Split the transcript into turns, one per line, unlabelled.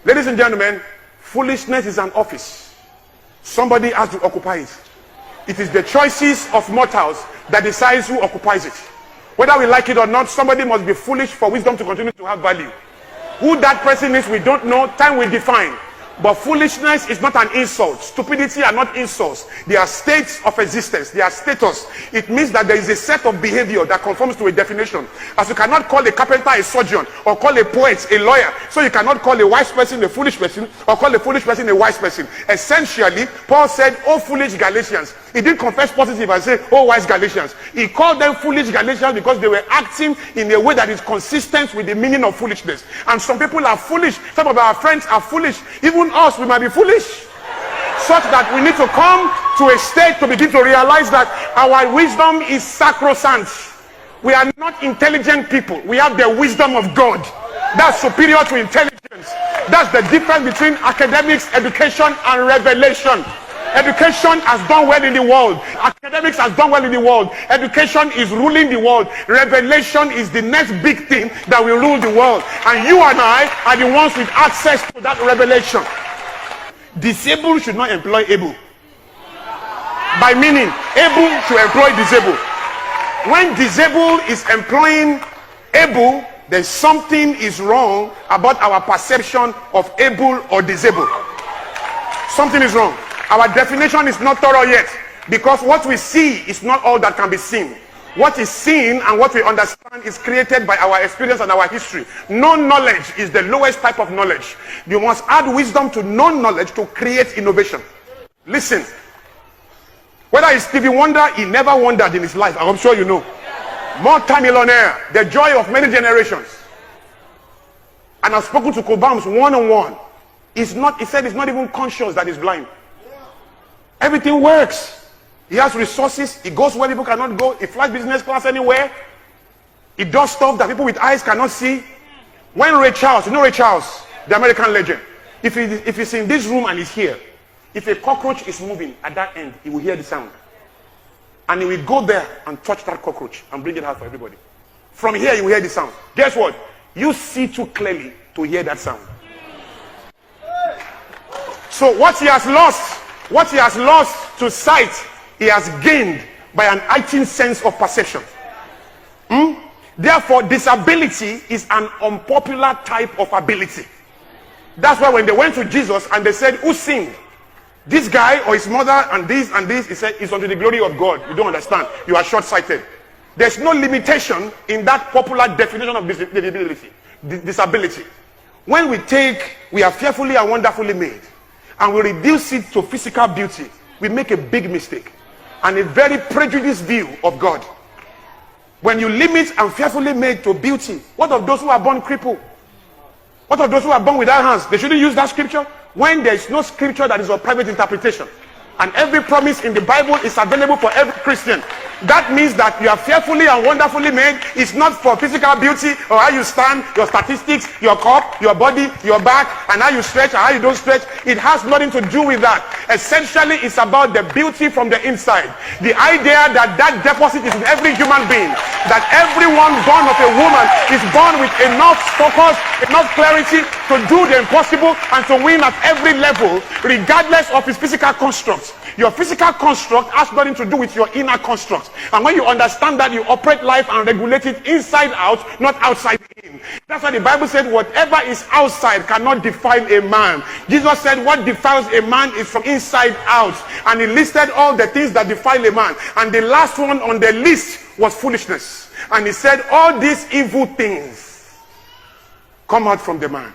Ladies and gentlemen, foolishness is an office. Somebody has to occupy it. It is the choices of mortals that decides who occupies it. Whether we like it or not, somebody must be foolish for wisdom to continue to have value. Who that person is, we don't know. Time will define. But foolishness is not an insult. Stupidity are not insults. They are states of existence. They are status. It means that there is a set of behavior that conforms to a definition. As you cannot call a carpenter a surgeon, or call a poet a lawyer, so you cannot call a wise person a foolish person, or call a foolish person a wise person. Essentially, Paul said, "Oh foolish Galatians." He didn't confess positive and say, "Oh wise Galatians." He called them foolish Galatians because they were acting in a way that is consistent with the meaning of foolishness. And some people are foolish. Some of our friends are foolish. Even us, we might be foolish, such that we need to come to a state to begin to realize that our wisdom is sacrosanct. We are not intelligent people. We have the wisdom of God. That's superior to intelligence. That's the difference between academics, education, and revelation. Education has done well in the world. Academics has done well in the world. Education is ruling the world. Revelation is the next big thing that will rule the world. And you and I are the ones with access to that revelation. Disabled should not employ able. By meaning, able should employ disabled. When disabled is employing able, then something is wrong about our perception of able or disabled. Something is wrong. Our definition is not thorough yet, because what we see is not all that can be seen. What is seen and what we understand is created by our experience and our history. Known knowledge is the lowest type of knowledge. You must add wisdom to known knowledge to create innovation. Listen, whether it's Stevie Wonder, he never wondered in his life. I'm sure you know. Multi-millionaire, the joy of many generations. And I've spoken to Cobams one-on-one. He said he's not even conscious that he's blind. Everything works. He has resources. He goes where people cannot go. He flies business class anywhere. He does stuff that people with eyes cannot see. When Ray Charles, you know Ray Charles, the American legend, if he's in this room and he's here, if a cockroach is moving at that end, he will hear the sound. And he will go there and touch that cockroach and bring it out for everybody. From here, you will hear the sound. Guess what? You see too clearly to hear that sound. So what he has lost to sight, he has gained by an heightened sense of perception. Therefore, disability is an unpopular type of ability. That's why when they went to Jesus and they said, "Who sinned? This guy or his mother and this and this?" He said, "It's unto the glory of God." You don't understand. You are short-sighted. There's no limitation in that popular definition of disability. When we are fearfully and wonderfully made, and we reduce it to physical beauty, we make a big mistake and a very prejudiced view of God. When you limit and fearfully made to beauty, what of those who are born crippled? What of those who are born without hands? They shouldn't use that scripture when there is no scripture that is of private interpretation. And every promise in the Bible is available for every Christian. That means that you are fearfully and wonderfully made. It's not for physical beauty or how you stand, your statistics, your cup, your body, your back, and how you stretch and how you don't stretch. It has nothing to do with that. Essentially, it's about the beauty from the inside. The idea that that deposit is in every human being. That everyone born of a woman is born with enough focus, enough clarity to do the impossible and to win at every level, regardless of his physical construct. Your physical construct has nothing to do with your inner construct. And when you understand that, you operate life and regulate it inside out, not outside in. That's why the Bible said whatever is outside cannot defile a man. Jesus said what defiles a man is from inside out. And he listed all the things that defile a man. And the last one on the list was foolishness. And he said all these evil things come out from the man.